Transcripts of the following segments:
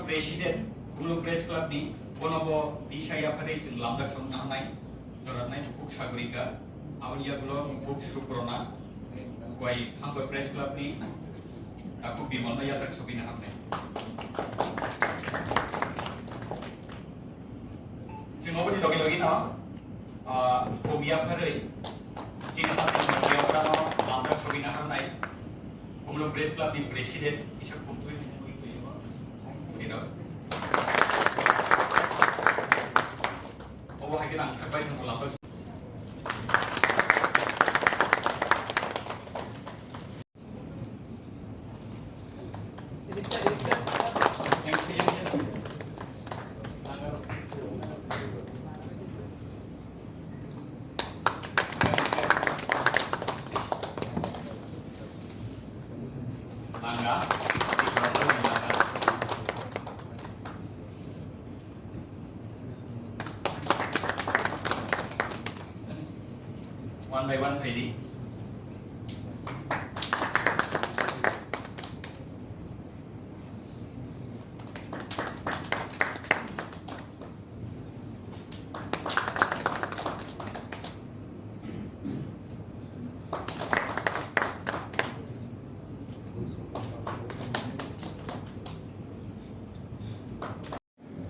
Presiden Gulu Press Club ni Bonobo di saya pada lambda contoh naik naik buk sagurika awalnya gulo buk suprona kuai hanggo Press Club ni aku bimal ya tak sobi nak apa semua beri logi na hobiya pada Cina hasil kerja orang lambda sobi nak apa naik Gulu Press Club ni Presiden isak puntu ini oh hai kita angkat baik untuk lambda one by one ready.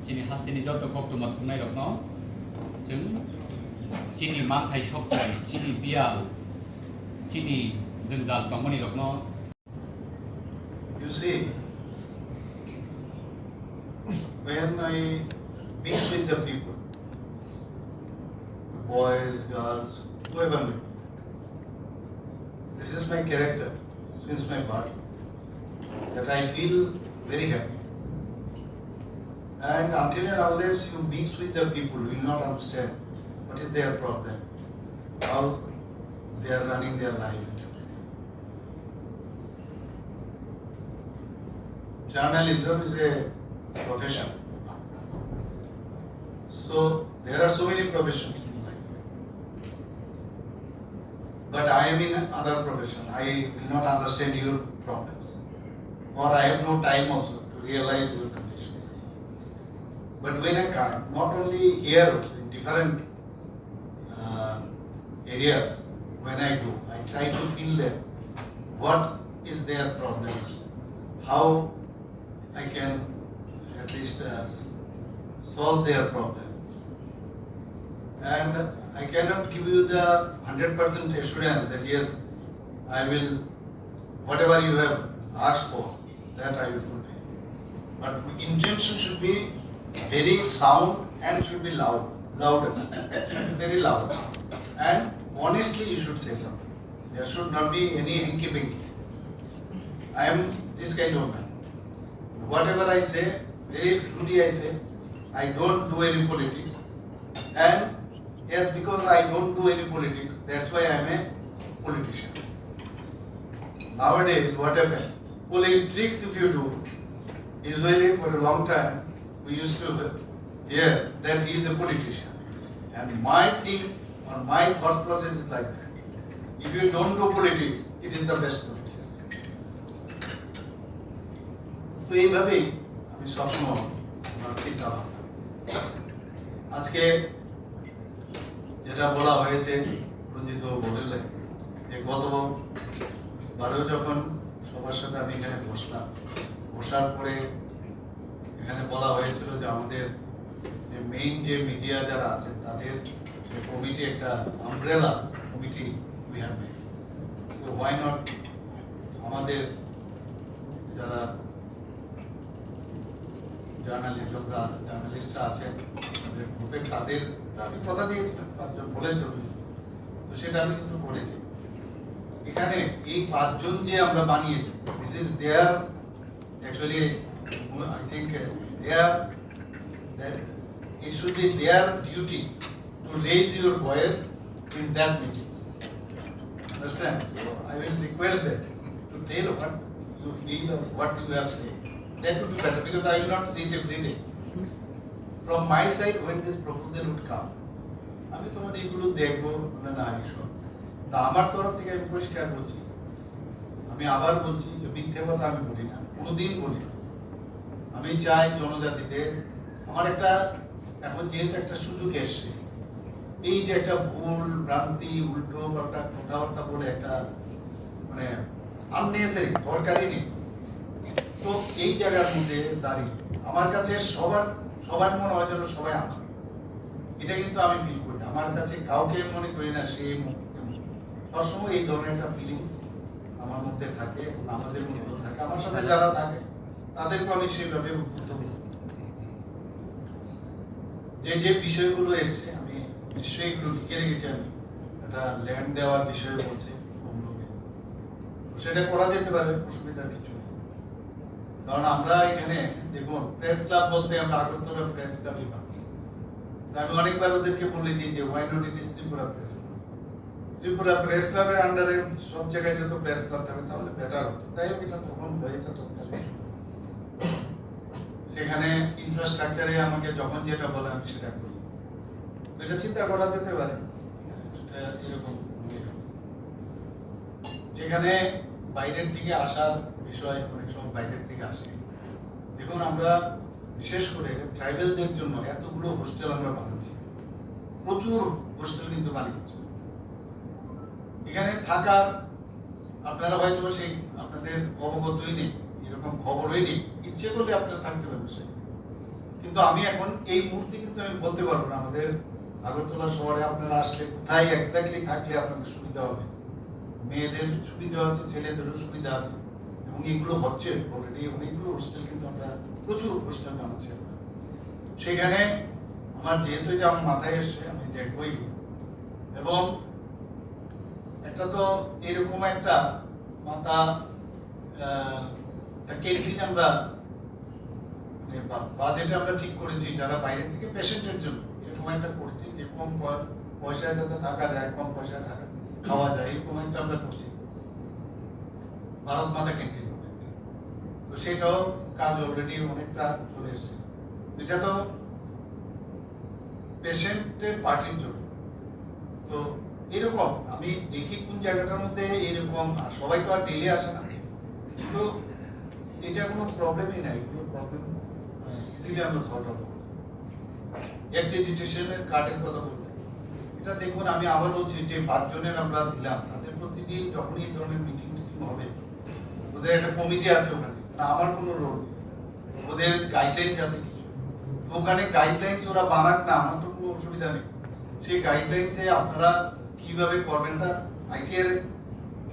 Cini hasil ini jatuh kok cuma tunai dok no, Cini mantai shokai, cini bial, cini jenjal pamoni dok no. You see, when I meet with the people, boys, girls, whoever may, this is my character since my birth, that I feel very happy. And until and unless you mix with the people, you will not understand what is their problem, how they are running their life. Journalism is a profession. So there are so many professions in life. But I am in another profession. I will not understand your problems. Or I have no time also to realize your conditions. But when I come, not only here, in different areas, when I go, I try to feel them. What is their problems? How I can at least solve their problem. And I cannot give you the 100% assurance that yes, I will, whatever you have asked for, that I will fulfill. But intention should be very sound and should be louder, should be very loud. And honestly you should say something. There should not be any hinky-pinky. I am this kind of man. Whatever I say, very truly I say, I don't do any politics. And yes, because I don't do any politics, that's why I am a politician. Nowadays, what happens? Politics if you do, usually for a long time, we used to hear that he is a politician. And my thing or my thought process is like that. If you don't do politics, it is the best politics. তো এইভাবেই আমি সবসময় আমার চিন্তা ভাবনা আজকে যেটা বলা হয়েছে রঞ্জিত বললেন যে গতবারেও যখন সবার সাথে আমি এখানে বসলাম বসার পরে এখানে বলা হয়েছিল যে আমাদের যে মেইন যে মিডিয়া যারা আছে তাদের যে কমিটি একটা umbrella committee we have made so why not আমাদের যারা জার্নালিস্টরা আছেন তাদের গ্রুপে তাদের আমি কথা দিয়েছিলাম পাঁচজন বলেছিল তো সেটা আমি কিন্তু করেছি এখানে এই পাঁচজন যে আমরা বানিয়েছি this is there actually I think it should be their duty to raise your voice in that meeting. Understand? So I will request them to tell what you feel or what you have said. That would be better because I will not see it every day. From my side, when this proposal would come, আমি তোমার এইগুলো দেখবো না এইসব তা আমার তরফ থেকে আমি পরিষ্কার বলছি আমি আবার বলছি যে মিথ্যে কথা আমি বলি না কোনোদিন বলি না আমি চাই জনজাতিতে আমার একটা এখন যেহেতু একটা সুযোগ এসছে, এই যে একটা ভুল ভ্রান্তি উল্টো পাল্টা কথাবার্তা বলে একটা মানে আননেসেসারি দরকারই নেই, তো এই জায়গার মধ্যে দাঁড়িয়ে আমার কাছে সবার মনে হয় যেন সবাই আমার, এটা কিন্তু আমি ফিল করি। আমার কাছে কাউকে মনে করি না সে সবসময় এই ধরনের একটা ফিলিংস আমার মধ্যে থাকে, আমাদের মধ্যে থাকে, আমার সাথে যারা থাকে তাদেরকে আমি সেভাবে উদ্বুদ্ধ করি। যে যে বিষয়গুলো এসছে আমি নিশ্চয়ই এগুলো লিখে রেখেছি, আমি একটা ল্যান্ড দেওয়ার বিষয় বলছে সেটা করা যেতে পারে, অসুবিধার কিছু নেই। কারণ আমরা এখানে দেখুন প্রেস ক্লাব বলতে আমরা আগরতলা প্রেস ক্লাবই ভাবি। আমি অনেকবার ওদেরকে বলেছি যে why not it is Tripura press club. Tripura press ক্লাবের আন্ডারে সব জায়গায় যত প্রেস ক্লাব থাকে তাহলে বেটার হতো। তাই হোক, এটা তখন হয়েছে তৎকালীন, সেখানে ইনফ্রাস্ট্রাকচারে আমাকে যখন যেটা বলে আমি সেটা করি, এটা চিন্তা করা যেতে পারে। এরকম যেখানে বাইরের দিকে আসার বিষয় অনেক সময় বাইরের থেকে আসে। দেখুন আমরা বিশেষ করে ট্রাইবেলদের জন্য এতগুলো হোস্টেল আমরা বানাচ্ছি, প্রচুর হোস্টেল কিন্তু বানিয়েছি। এখানে থাকার আপনারা হয়তো সেই আপনাদের অবগতই নেই, এরকম খবরই নেই, ইচ্ছে করলে আপনারা থাকতে পারবেন সে। কিন্তু আমি এখন এই মুহূর্তে কিন্তু আমি বলতে পারবো না আমাদের আগরতলা শহরে আপনারা আসলে কোথায় এক্স্যাক্টলি থাকলে আপনাদের সুবিধা হবে। মেয়েদের সুবিধা আছে, ছেলেদেরও সুবিধা আছে, এবং এগুলো হচ্ছে অলরেডি। অনেকগুলো হোস্টেল কিন্তু আমরা প্রচুর হোস্টেল বানাচ্ছি। সেখানে আমার যেহেতু এটা আমার মাথায় এসছে আমি দেখবই। এবং একটা তো এরকম একটা মাথা ক্যান্টিন আমরা বাজেটে আমরা ঠিক করেছি যারা বাইরে থেকে পেশেন্টের জন্য, এরকম একটা করেছি যে কম পয়সায় যাতে থাকা যায়, কম পয়সায় থাকা খাওয়া যায়, এরকম একটা আমরা করছি ভারত মাতা ক্যান্টিন। তো সেটাও কাজ অলরেডি অনেকটা চলে এসছে। এটা তো পেশেন্টের পার্টির জন্য। তো এরকম আমি দেখি কোন জায়গাটার মধ্যে এরকম, আর সবাই তো আর ডেলি আসে না, তো এটা কোনো প্রবলেমই নাই। কোনো প্রবলেম ইজিলি আমরা সর্ট আউট করব। অ্যাক্রেডিটেশনের কার্ডের কথা বললেন, এটা দেখুন আমি আবার বলছি যে 5 জনের আমরা দিলাম, তাদের প্রতিদিন যখনই এই ধরনের মিটিং হবে, ওদের একটা কমিটি আছে ওখানে, না আমার কোনো রোল, ওদের গাইডলাইন্স আছে কিছু, তো ওখানে গাইডলাইন্স ওরা বানাক না, আমার তো কোনো অসুবিধা নেই। সেই গাইডলাইন্সে আপনারা কিভাবে করবেন না, আইসিআর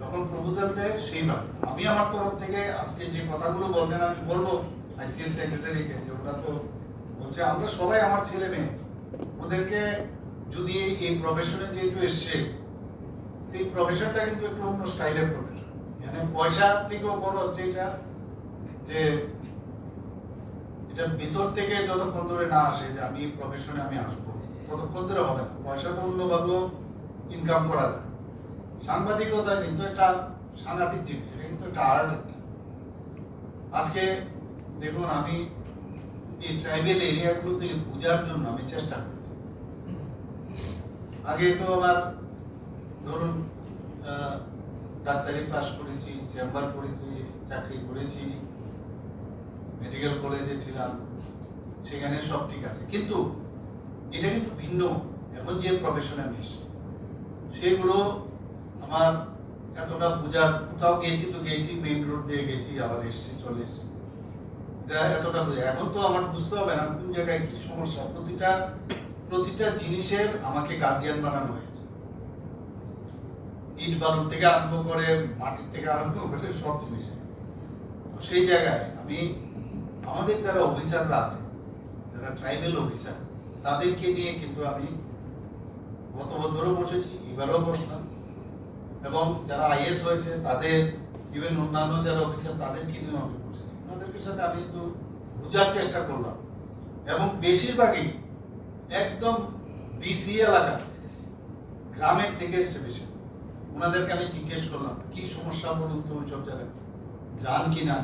যখন প্রপোজাল দেয় সেইভাবে। আমি আমার তরফ থেকে আজকে যে কথাগুলো বলবেন আমি বলবো আইসিএস সেক্রেটারিকে, যে ওরা তো বলছে আমরা সবাই আমার ছেলে মেয়ে, ওদেরকে যদি এই প্রফেশনে যেহেতু এসছে, এই প্রফেশনটা কিন্তু একটু অন্য স্টাইলের প্রফেশন। মানে পয়সা থেকেও বড় হচ্ছে এটা, যে এটা ভিতর থেকে যতক্ষণ ধরে না আসে যে আমি এই প্রফেশনে আমি আসবো, ততক্ষণ ধরে হবে না। পয়সা তো অন্যভাবেও ইনকাম করা যায়। সাংবাদিকতা কিন্তু একটা সাংঘাতিক জিনিস, এটা কিন্তু একটা আর্ট। আজকে দেখুন আমি এই ট্রাইবেল এরিয়াগুলো থেকে বোঝার জন্য আমি চেষ্টা করেছি। আগে তো আমার ধরুন ডাক্তারি পাস করেছি, চেম্বার করেছি, চাকরি করেছি, মেডিকেল কলেজে ছিলাম, সেখানে সব ঠিক আছে, কিন্তু এটা কিন্তু ভিন্ন। এখন যে প্রফেশনে আমি এসেছি সেগুলো আমার এতটা বোঝার, কোথাও গেছি তো গেছি, মেইন রোড দিয়ে গেছি, আবার এসছি, চলে এসছি, এটা এতটা বোঝা। এখন তো আমার বুঝতে হবে না কোন জায়গায় কি সমস্যা। প্রতিটা জিনিসের আমাকে গার্জিয়ান বানানো হয়েছে, ইট বালুর থেকে আরম্ভ করে মাটির থেকে আরম্ভ করে সব জিনিসে। সেই জায়গায় আমি আমাদের যারা অফিসাররা আছে, যারা ট্রাইবেল অফিসার, তাদেরকে নিয়ে কিন্তু আমি গত বছরও বসেছি, এবারও বসলাম, এবং যারা আইএস হয়েছে তাদের, ইভেন অন্যান্য যারা অফিসার তাদেরকে নিয়েও আমি বসেছি। ওনাদের সাথে আমি একটু বোঝার চেষ্টা করলাম, এবং বেশিরভাগই একদম বিসি এলাকা, গ্রামের থেকে এসছে বেশি। ওনাদেরকে আমি জিজ্ঞেস করলাম কি সমস্যা বলুন তো, ওইসব জায়গায় যান কিনা।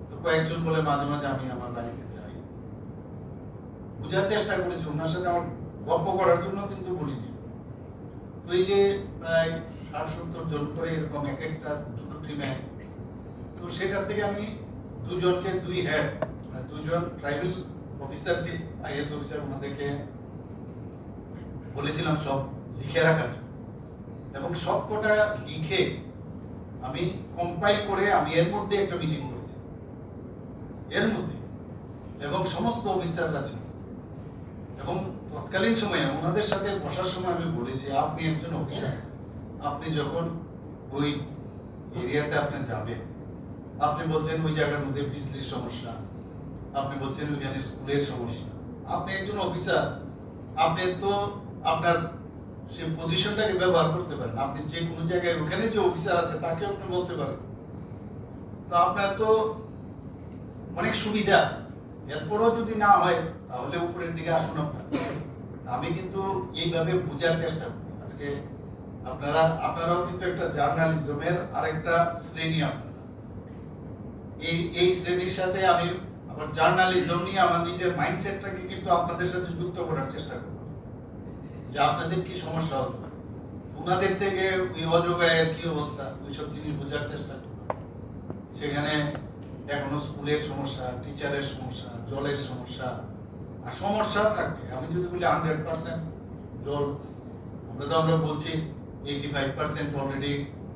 তো কয়েকজন বলে মাঝে মাঝে আমি আমার বাড়িতে যাই। বোঝার চেষ্টা করেছি, ওনার সাথে আমার গল্প করার জন্য কিন্তু বলিনি। তো এই যে প্রায় 60-70 জন করে এরকম এক একটা দুটো টিমে, তো সেটার থেকে আমি 2 জনকে 2 হেড দুজন ট্রাইবাল অফিসারকে, আইএস অফিসার, ওনাদেরকে বলেছিলাম সব লিখে রাখার জন্য। এবং সবকটা লিখে আমি কম্পাইল করে আমি এর মধ্যে একটা মিটিং করেছি, এর মধ্যে, এবং সমস্ত অফিসাররা ছিল। এবং তৎকালীন সময়ে ওনাদের সাথে বসার সময় আমি বলেছি, আপনি একজন অফিসার, আপনি যখন ওই এরিয়াতে আপনি যাবেন, আপনি বলছেন ওই জায়গার মধ্যে বিজলির সমস্যা, আপনি বলছেন ওইখানে স্কুলের সমস্যা, আপনি একজন অফিসার, আপনি তো আপনার সেই পজিশনটাকে ব্যবহার করতে পারেন। আপনি যে কোনো জায়গায় ওখানে যে অফিসার আছে তাকে আপনি বলতে পারেন, তো আপনার তো অনেক সুবিধা। এরপরও যদি না হয় তাহলে উপরের দিকে আসুন আপনার। আমি কিন্তু এইভাবে বোঝার চেষ্টা করি। আজকে আপনারাও কিন্তু একটা জার্নালিজমের আরেকটা শ্রেণী, আপনারা এই শ্রেণীর সাথে আমি আবার জার্নালিজম নিয়ে আমার নিজের মাইন্ডসেটটাকে কিন্তু আপনাদের সাথে যুক্ত করার চেষ্টা করি, যে আপনাদের কি সমস্যা হতে পারে, ওনাদের থেকে ওই অযোগায়ের কি অবস্থা, ওইসব জিনিস বোঝার চেষ্টা করি। সেখানে এখনো স্কুলের সমস্যা, টিচারের সমস্যা, জলের সমস্যা, আর সমস্যা থাকবে। আমি যদি বলি 100% জল, আমরা বলছি 85% অলরেডি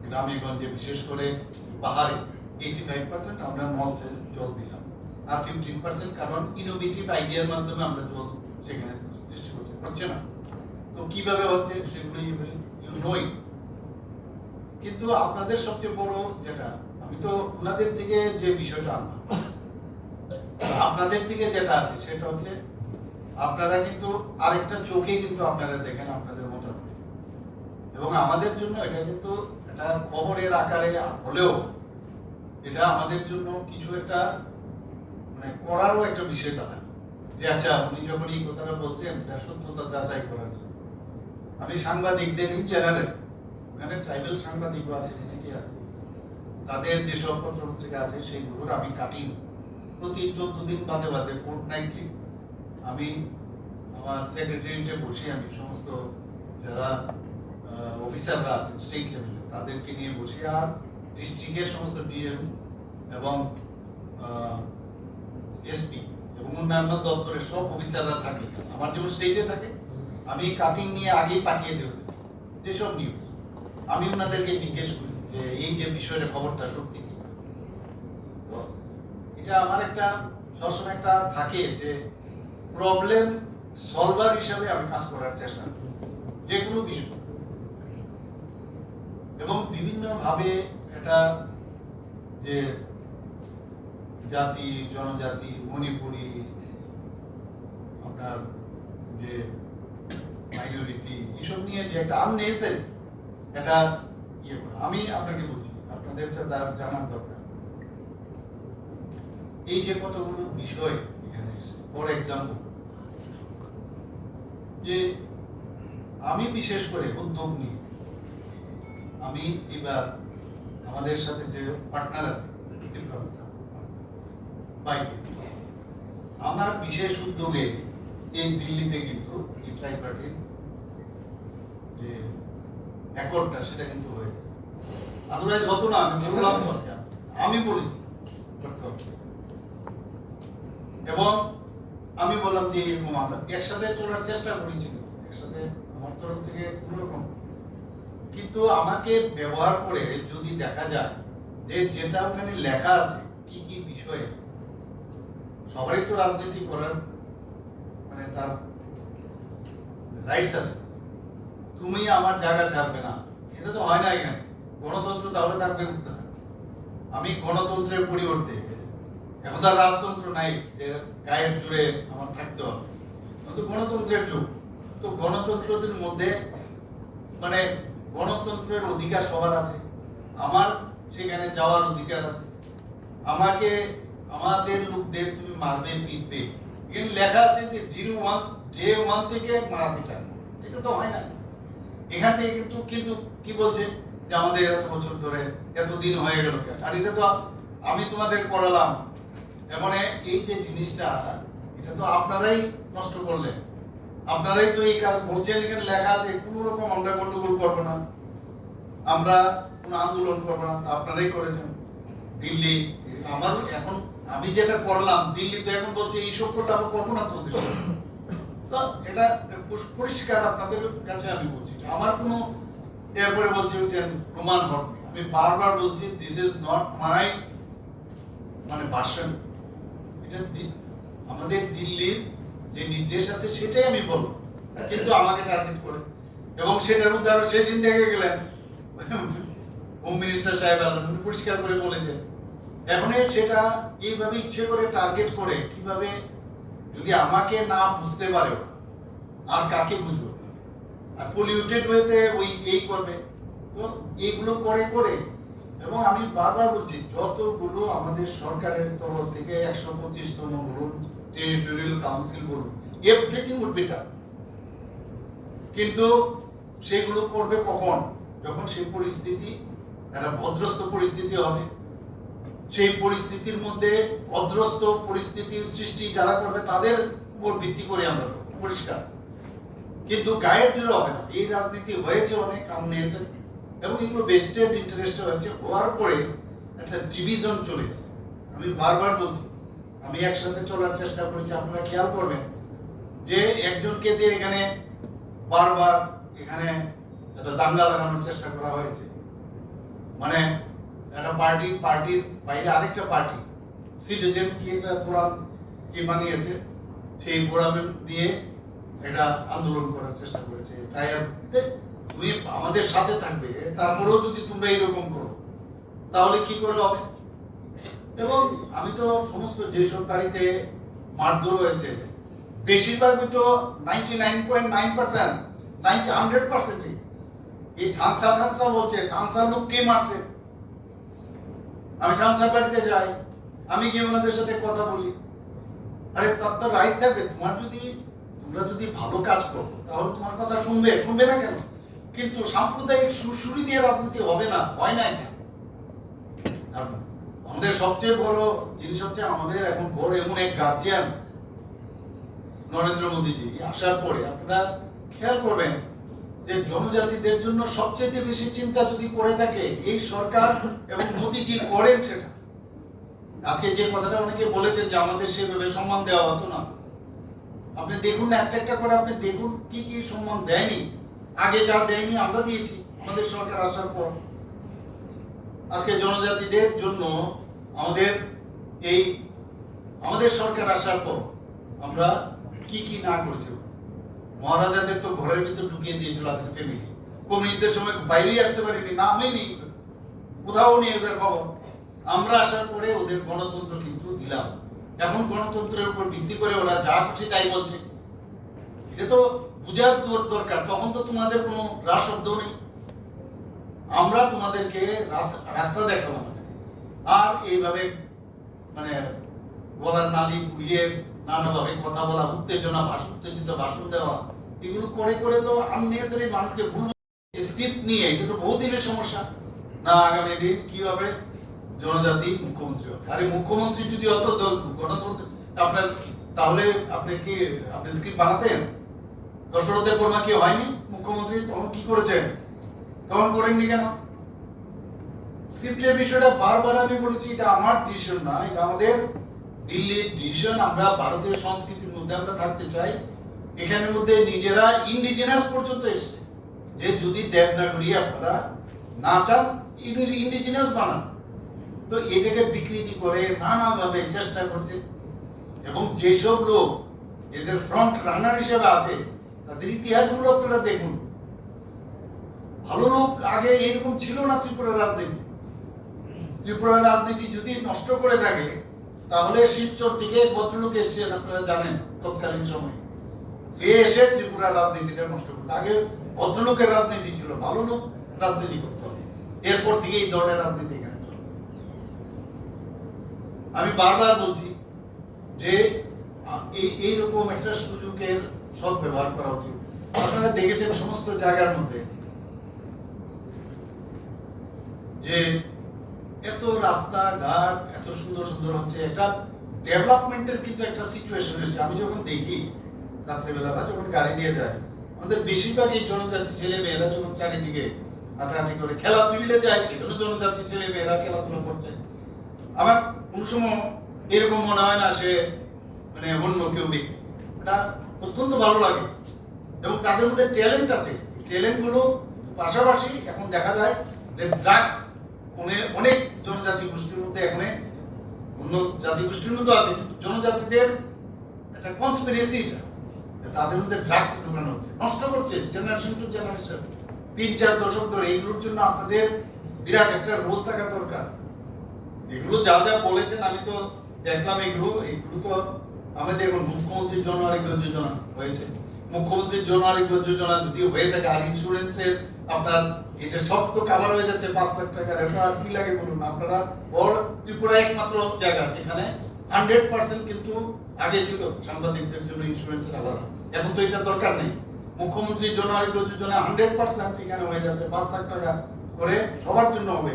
গ্রামে গঞ্জে, বিশেষ করে পাহাড়ে 85% আমরা নলসে জল দিলাম, আর 15% কারণ ইনোভেটিভ আইডিয়ার মাধ্যমে আমরা জল সেখানে সৃষ্টি করছে না। তো কিভাবে হচ্ছে সেগুলো নই। কিন্তু আপনাদের সবচেয়ে বড় যেটা, আমি তো ওনাদের থেকে যে বিষয়টা আনলাম, আপনাদের থেকে যেটা আছে সেটা হচ্ছে আপনারা কিন্তু আরেকটা চোখে কিন্তু আপনারা দেখেন আপনাদের মতামত, এবং আমাদের জন্য এটা কিন্তু এটা খবরের আকারে হলেও এটা আমাদের জন্য কিছু একটা মানে করারও একটা বিষয় দাঁড়ায়, যে আচ্ছা উনি যখন এই কথাটা বলছেন এটা সত্যতা যাচাই করার জন্য। আমি সাংবাদিকদের ইন জেনারেল, ওখানে ট্রাইবাল সাংবাদিকও আছে, অনেকে আছে, তাদের যেসব পত্র-পত্রিকা আছে সেইগুলোর আমি কাটিং প্রতি 14 দিন বাদে বাদে ফোর্টনাইটলি আমি আমার সেক্রেটারিয়েটে বসে আমি সমস্ত যারা অফিসাররা আছেন স্টেট লেভেলে তাদেরকে নিয়ে বসে, আর ডিস্ট্রিক্টের সমস্ত ডিএম এবং এসপি এবং অন্যান্য দপ্তরের সব অফিসাররা থাকে, আমার যেমন স্টেটে থাকে, আমি কাটিং নিয়ে আগেই পাঠিয়ে দেব যেসব নিউজ। আমি ওনাদেরকে জিজ্ঞেস করি যে এই যে বিষয়টা খবরটা সত্যি কি। তো এটা আমার একটা সবসময় একটা থাকে যে প্রবলেম সলভার হিসাবে আমি কাজ করার চেষ্টা করি যে কোনো বিষয়, এবং বিভিন্ন ভাবে এটা যে জাতি জনজাতি মণিপুরি আপনার যে মাইনরিটি এসব নিয়ে যে একটা আননেসেসারি এটা ইয়ে করা। আমি আপনাকে বলছি, আপনাদের জানার দরকার এই যে কতগুলো বিষয় এখানে এসে। ফর এক্সাম্পল, যে আমি বিশেষ করে উদ্যোগ নিই, আমি এবার আমাদের সাথে যে পার্টনার আছে আমার বিশেষ উদ্যোগে এই দিল্লিতে কিন্তু এই ট্রাইপার্টির যে অ্যাকর্ডটা সেটা কিন্তু হয়েছে। আদারওয়াইজ হতো না, আমি বললাম তো আজকে আমি বলেছি করতে হবে। এবং আমি বললাম যে এরকম আমরা একসাথে চলার চেষ্টা করেছিল, একসাথে আমার তরফ থেকে কোনোরকম, কিন্তু আমাকে ব্যবহার করে যদি দেখা যায় যে যেটা ওখানে লেখা আছে কি কি বিষয়ে, সবারই তো রাজনীতি করার মানে তার রাইটস আছে, তুমি আমার জায়গা ছাড়বে না, এটা তো হয় না। এখানে গণতন্ত্র তাহলে থাকবে কোথায়? আমি গণতন্ত্রের পরিবর্তে এখন তার রাজতন্ত্র নাই যে গায়ের জুড়ে আমার থাকতে হবে, কিন্তু গণতন্ত্রের যুগ। তো গণতন্ত্রের মধ্যে মানে গণতন্ত্রের অধিকার সবার আছে, আমার সেখানে যাওয়ার অধিকার আছে। আমাকে আমাদের লোকদের তুমি মারবে পিটবে, এখানে লেখা আছে যে 01 থেকে মারবে, এটা তো হয় না। এখান থেকে কিন্তু কি বলছে যে আমাদের এত বছর ধরে এতদিন হয়ে গেল, আর এটা তো আমি তোমাদের করালাম। মানে এই যে জিনিসটা এটা তো আপনারাই নষ্ট করলেন, আপনারাই তো এই কাজ বলছেন, এখানে লেখা আছে কোনো রকম আমরা গন্ডগোল করবো না, আমরা কোনো আন্দোলন করবো না, আপনারাই করেছেন। দিল্লি আমারও এখন আমি যেটা করলাম দিল্লিতে এখন বলছে এইসব করলে আমার কল্পনা করতেছে। তো এটা পরিষ্কার আপনাদের কাছে আমি বলছি, আমার কোনো এরপরে বলছি যে প্রমাণ হবে। আমি বারবার বলছি দিস ইজ নট মাই মানে ভার্সন, এটা আমাদের দিল্লির যে নির্দেশ আছে সেটাই আমি বলবো, কিন্তু আমাকে টার্গেট করে। এবং সেটার উদাহরণ সেদিন দেখে গেলেন হোম মিনিস্টার সাহেব উনি পরিষ্কার করে বলেছেন। এখন সেটা এইভাবে ইচ্ছে করে টার্গেট করে কিভাবে, যদি আমাকে না বুঝতে পারে ওরা, আর কাকে বুঝবো? আর পলিউটেড ওয়েতে ওই এই করবে, তো এইগুলো করে করে। এবং আমি বারবার বলছি যতগুলো আমাদের সরকারের তরফ থেকে 125তম বলুন, টেরিটোরিয়াল কাউন্সিল বলুন, এভরিথিং উড বি ডান, কিন্তু সেগুলো করবে কখন? যখন সেই পরিস্থিতি একটা ভদ্রস্থ পরিস্থিতি হবে। সেই পরিস্থিতির মধ্যে ভদ্রস্থ পরিস্থিতির সৃষ্টি যারা করবে তাদের উপর ভিত্তি করে আমরা করবো, পরিষ্কার। কিন্তু গায়ের জোরে হবে না। এই রাজনীতি হয়েছে অনেক আননেসেসারি, এবং এগুলো বেস্টেড ইন্টারেস্ট হয়েছে, হওয়ার পরে একটা ডিভিশন চলে এসেছে। আমি বারবার বলছি আমি একসাথে চলার চেষ্টা করেছি, আপনারা খেয়াল করবেন যে একজনকে দিয়ে এখানে বারবার এখানে একটা দাঙ্গা লাগানোর চেষ্টা করা হয়েছে। মানে একটা পার্টির বাইরে আরেকটা পার্টি সিটিজেন কি একটা ফোরাম কি বানিয়েছে, সেই ফোরামে দিয়ে একটা আন্দোলন করার চেষ্টা করেছে। তুমি আমাদের সাথে থাকবে, তারপরেও যদি তোমরা এরকম করো তাহলে কি করে হবে? এবং আমি তো সমস্ত যেসব গাড়িতে মারধর হয়েছে বেশিরভাগই তো 99.9%, 100% এই থানসা বলছে, থানসার লোক কে মারছে? আমি থানসার বাড়িতে যাই, আমি গিয়ে ওনাদের সাথে কথা বলি। আরে তার তো রাইট থাকবে, তোমরা যদি ভালো কাজ করো তাহলে তোমার কথা শুনবে না কেন? কিন্তু সাম্প্রদায়িক সুরসুরি দিয়ে রাজনীতি হবে না, হয় না এটা। আর আমাদের সবচেয়ে বড় জিনিস হচ্ছে আমাদের এখন বড় এমন এক গার্জিয়ান নরেন্দ্র মোদীজি আসার পরে আপনারা খেয়াল করবেন যে জনজাতিদের জন্য সবচেয়ে বেশি চিন্তা যদি করে থাকে এই সরকার এবং মোদীজি করেন সেটা। আজকে যে কথাটা অনেকে বলেছেন যে আমাদের সেভাবে সম্মান দেওয়া হতো না, আপনি দেখুন একটা একটা করে, আপনি দেখুন কি কি সম্মান দেয়নি। আগে যা দেয়নি আমরা দিয়েছি আমাদের সরকার আসার পর। আজকে জনজাতিদের জন্য আমাদের সরকার আসার পর আমরা কি কি না করেছি। মহারাজাদের তো ঘরের ভিতর ঢুকিয়ে দিয়েছিল তাদের ফ্যামিলি, কমিউনিস্টদের সময় বাইরেই আসতে পারিনি, নামই নেই, কোথাও নেই ওদের খবর। আমরা আসার পরে ওদের গণতন্ত্র কিন্তু দিলাম। এখন গণতন্ত্রের উপর ভিত্তি করে ওরা যা খুশি তাই বলছে। এটা তো বুঝার দরকার, তখন তো তোমাদের কোনো রাজশব্দ নেই। আমরা তোমাদেরকে রাস্তা দেখালাম আজকে, আর এইভাবে মানে গলার নালি ঘুরিয়ে নানাভাবে কথা বলা, উত্তেজিত ভাষণ দেওয়া, এগুলো করে করে তো আননেসেসারি মানুষকে ভুল স্ক্রিপ্ট নিয়ে, এটা তো বহুদিনের সমস্যা না। আগামী দিন কি হবে? জনজাতি মুখ্যমন্ত্রী হবে। আরে মুখ্যমন্ত্রী যদি অত গণতন্ত্র আপনার, তাহলে আপনি স্ক্রিপ্ট বানাতেন? দশরথের বর্মা কি হয়নি মুখ্যমন্ত্রী? তখন কি করেছেন? তখন করেননি কেন? স্ক্রিপ্টের বিষয়টা বারবার আমি বলেছি, এটা আমার ডিসিশন না, এটা আমাদের দিল্লির ডিসিশন। আমরা ভারতীয় সংস্কৃতির মধ্যে আমরা থাকতে চাই। এখানের মধ্যে নিজেরা ইন্ডিজিনাস পর্যন্ত এসছে যে যদি দেবনাগরী আপনারা না চান ইন্ডিজিনাস বানান, তো এটাকে বিকৃতি করে নানাভাবে চেষ্টা করছে। এবং যেসব লোক এদের ফ্রন্ট রানার হিসেবে আছে তাদের ইতিহাসগুলো আপনারা দেখুন। ভালো লোক আগে এরকম ছিল না। ত্রিপুরার রাজনীতি যদি নষ্ট করে থাকে তাহলে শিলচর থেকে ভদ্রলোক এসেছেন, আপনারা জানেন, তৎকালীন সময়ে এসে ত্রিপুরার রাজনীতিটা নষ্ট করতে। আগে ভদ্রলোকের রাজনীতি ছিল, ভালো লোক রাজনীতি করতে হবে, এরপর থেকে এই ধরনের রাজনীতি এখানে চলবে। আমি বারবার বলছি যে এইরকম একটা সুযোগের সদ্ব্যবহার করা উচিত। আপনারা দেখেছেন সমস্ত জায়গার মধ্যে যে এত রাস্তাঘাট এত সুন্দর সুন্দর হচ্ছে, একটা ডেভেলপমেন্টের কিন্তু একটা সিচুয়েশন এসেছে। আমি যখন দেখি রাত্রিবেলা বা যখন গাড়ি দিয়ে যায়, আমাদের বেশিরভাগ এই জনজাতি ছেলে মেয়েরা যখন চারিদিকে হাঁটাহাঁটি করে খেলা ফিল্ডে যায়, সেখানে জনজাতি ছেলে মেয়েরা খেলাধুলা করছে। আমার কোন সময় এরকম মনে হয় না সে মানে অন্য কেউ ব্যক্তি। এটা অত্যন্ত ভালো লাগে এবং তাদের মধ্যে ট্যালেন্ট আছে। ট্যালেন্টগুলো পাশাপাশি এখন দেখা যায় যে ড্রাগস অনেক জনজাতি গোষ্ঠীর মধ্যে এখন অন্য জাতি গোষ্ঠীর মধ্যে আছে, কিন্তু জনজাতিদের একটা কনস্পিরেসি, এটা তাদের মধ্যে ড্রাগস ঢোকানো হচ্ছে, নষ্ট করছে জেনারেশন টু জেনারেশন 3-4 দশক ধরে। এগুলোর জন্য আপনাদের বিরাট একটা রোল থাকা দরকার। এগুলো যা যা বলেছেন আমি তো দেখলাম, এগুলো তো আমাদের এখন মুখ্যমন্ত্রীর জন আরোগ্য যোজনা হয়েছে। মুখ্যমন্ত্রীর জন আরোগ্য যোজনা যদি হয়ে থাকে আর ইন্স্যুরেন্সের আপনার এটা সব তো কভার হয়ে যাচ্ছে 5 লাখ টাকার, এটা আর কি লাগে বলুন আপনারা। ত্রিপুরা একমাত্র জায়গা যেখানে 100% কিন্তু আগে ছিল সাংবাদিকদের জন্য ইন্স্যুরেন্সের আলাদা, এখন তো এটা দরকার নেই। মুখ্যমন্ত্রীর জন আরোগ্য যোজনা 100% এখানে হয়ে যাচ্ছে, 5 লাখ টাকা করে সবার জন্য হবে,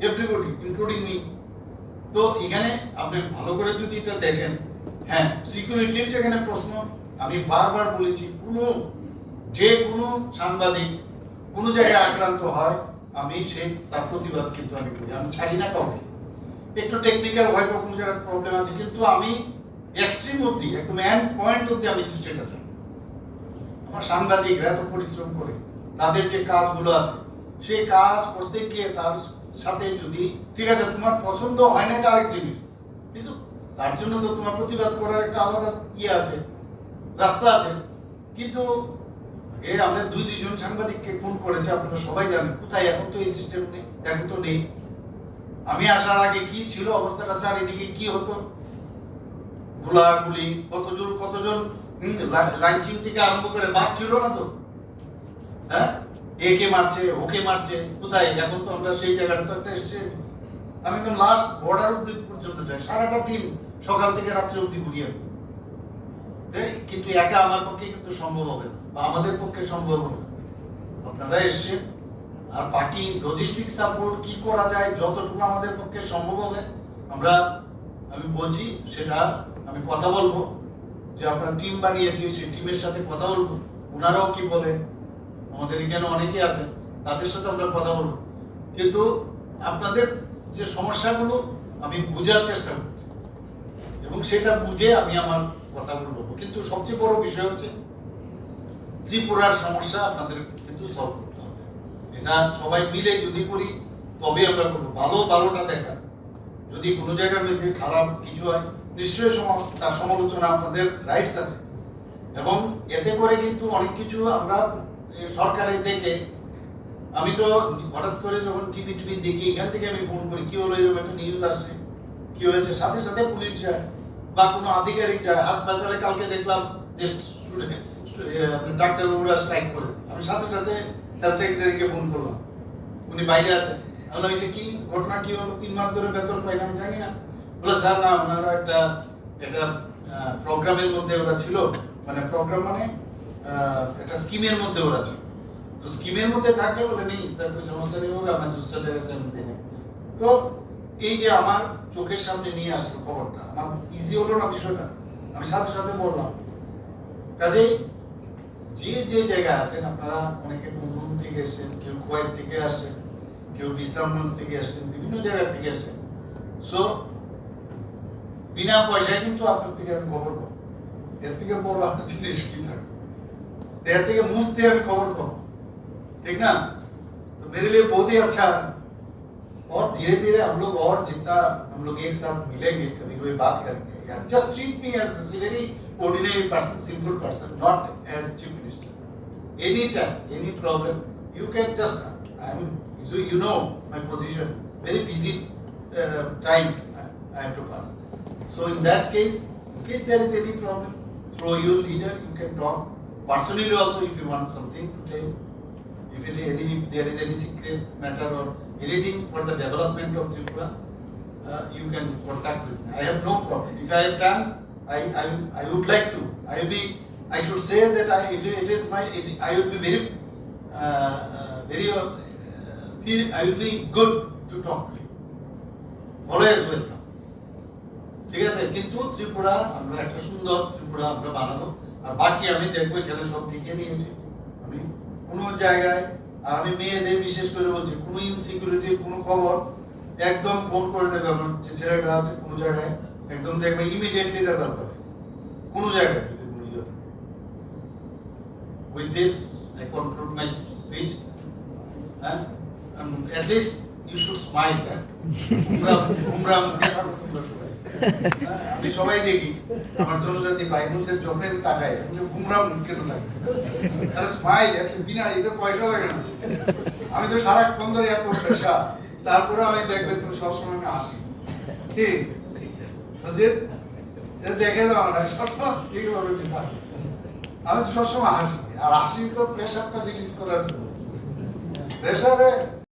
এভরিবডি ইনক্লুডিং মি। তো এখানে আপনি ভালো করে যদি এটা দেখেন, হ্যাঁ সিকিউরিটির যেখানে প্রশ্ন, আমি বারবার বলেছি যে কোনো সাংবাদিক কোনো জায়গায় আক্রান্ত হয় আমি তার প্রতিবাদ কিন্তু আমি করি, আমি ছাড়ি না কাউকে। একটু টেকনিক্যাল হয়তো কোনো জায়গায় প্রবলেম আছে, কিন্তু আমি এক্সট্রিম অবধি একদম এন্ড পয়েন্ট অবধি আমি চেষ্টা করি। আমার সাংবাদিকরা এত পরিশ্রম করে তাদের যে কাজগুলো আছে সেই কাজ করতে গিয়ে তার সাথে যদি ঠিক আছে তোমার পছন্দ হয় না এটা আরেক জিনিস, কিন্তু তার জন্য তো তোমার প্রতিবাদ করার একটা আলাদা আছে, রাস্তা আছে। কিন্তু আমরা 2-3 জন সাংবাদিককে ফোন করেছে, আপনারা সবাই জানেন কোথায়। এখন তো এই সিস্টেম নেই, এখন তো নেই। আমি আসার আগে কি ছিল অবস্থাটা, চারিদিকে কি হতো, গোলাগুলি, কতজন লাঞ্চিং থেকে আরম্ভ করে বাদ ছিল না তো, হ্যাঁ একে মারছে ওকে মারছে, কোথায়? এখন তো আমরা সেই জায়গাটা তো একটা এসছে। আমি তো লাস্ট বর্ডার অব্দি পর্যন্ত যাই, সারাটা দিন সকাল থেকে রাত্রি অব্দি ঘুরি আমি, কিন্তু একা আমার পক্ষে কিন্তু সম্ভব হবে না, বা আমাদের পক্ষে সম্ভব হবে না। আপনারা এসছেন, আর বাকি লজিস্টিক সাপোর্ট কি করা যায় যতটুকু আমাদের পক্ষে সম্ভব হবে আমি বলছি, সেটা আমি কথা বলবো। যে আমরা টিম বানিয়েছি সেই টিমের সাথে কথা বলবো, ওনারাও কি বলে, আমাদের এখানে অনেকে আছেন তাদের সাথে আমরা কথা বলবো। কিন্তু আপনাদের যে সমস্যাগুলো আমি বোঝার চেষ্টা করব এবং সেটা বুঝে আমি আমার কথা বলবো। কিন্তু সবচেয়ে বড় বিষয় হচ্ছে ত্রিপুরার সমস্যা আপনাদের কিন্তু সলভ করতে হবে। এটা সবাই মিলে যদি করি তবে আমরা করবো। ভালোটা দেখা, যদি কোনো জায়গায় খারাপ কিছু হয় নিশ্চয়ই তার সমালোচনা আপনাদের রাইটস আছে, এবং এতে করে কিন্তু অনেক কিছু আমরা সরকারের থেকে, আমি তো হঠাৎ করে যখন টিভি দেখি এখান থেকে আমি ফোন করি কি হলো, এরকম একটা নিউজ আসছে কি হয়েছে, সাথে সাথে পুলিশ যায় বা কোনো আধিকারিক যায়। হাসপাতালে কালকে দেখলাম যে ডাক্তারবাবুরা স্ট্রাইক করে, আমি সাথে সাথে হেলথ সেক্রেটারিকে ফোন করলাম, উনি বাইরে আছেন। আমি এটা কি ঘটনা, কি হলো, 3 মাস ধরে বেতন পাইলাম, জানি না। বলে স্যার না, ওনারা একটা প্রোগ্রামের মধ্যে ওরা ছিল, মানে প্রোগ্রাম মানে একটা স্কিমের মধ্যে ওরা ছিল, তো স্কিমের মধ্যে থাকলে বলে নেই স্যার কোई সমস্যা নেই होगा, मैं दूसरा जगह से हम दे देंगे। তো এই যে আমার চোখের সামনে নিয়ে আসলো খবরটা, আমার ইজি হলো না বিষয়টা, আমি সাথে সাথে বললাম। কাজেই যে জায়গায় আছেন আপনারা, অনেকে কুমরুম থেকে এসেছেন, কেউ কুয়েত থেকে আসেন, কেউ বিশ্রামগঞ্জ থেকে আসেন, বিভিন্ন জায়গা থেকে আসেন। সো বিনা পয়সায় কিন্তু আপনার থেকে আমি খবর পাবো, এর থেকে বড় আপনার জিনিস কি থাকে, এর থেকে মুফতে আমি খবর পাবো, ठीक ना? तो मेरे लिए बहुत ही अच्छा है। और धीरे धीरे हम लोग और जितना हम लोग एक साथ मिलेंगे, कभी कभी बात करेंगे, यार just treat me as a very ordinary person, simple person, not as chief minister. Anytime, any problem, you can just, you know my position, very busy time I have to pass. So in that case, in case there is any problem, through your leader, you can talk personally also if you want something to tell. If there is any secret matter or anything for the development of Tripura, you can contact with me. I have no problem. If I have done, I would like to. I should say that I would be very I will be good to talk to you. Always welcome. ঠিক আছে, কিন্তু ত্রিপুরা আমরা একটা সুন্দর ত্রিপুরা আমরা বানাবো, আর বাকি আমি দেখবো এখানে সব লিখে দিয়েছি। আমি কোনো জায়গায়, আমি মেয়েদের বিশেষ করে বলছি, কোনো ইনসিকিউরিটির কোনো খবর একদম ফোন করে দেবে আমার যে ছেলেটা আছে কোনো জায়গায়, একদম দেখবে ইমিডিয়েটলি রেজাল্ট পাবে কোনো জায়গায় যদি কোনো ইয়ে থাকে। With this, I conclude my speech. At least you should smile. গুমরা মুখে থাকো তোমরা সবাই। আমি সবাই দেখি আমার জনজাতি ভাই বোনদের যখন তাকায় গুমরা মুখ কেন থাকে আরে স্মাইল একটা বিনা এটা পয়সা লাগে না। আমি তো সারাক্ষণ ধরে এত পেশা তারপরে আমি দেখবে তুমি সবসময় আমি হাসি ঠিক দেখে যাও না সবসময় ঠিকভাবে থাকে। আমি তো সবসময় হাসি আর হাসি তো প্রেশারটা রিলিজ করার জন্য প্রেশারে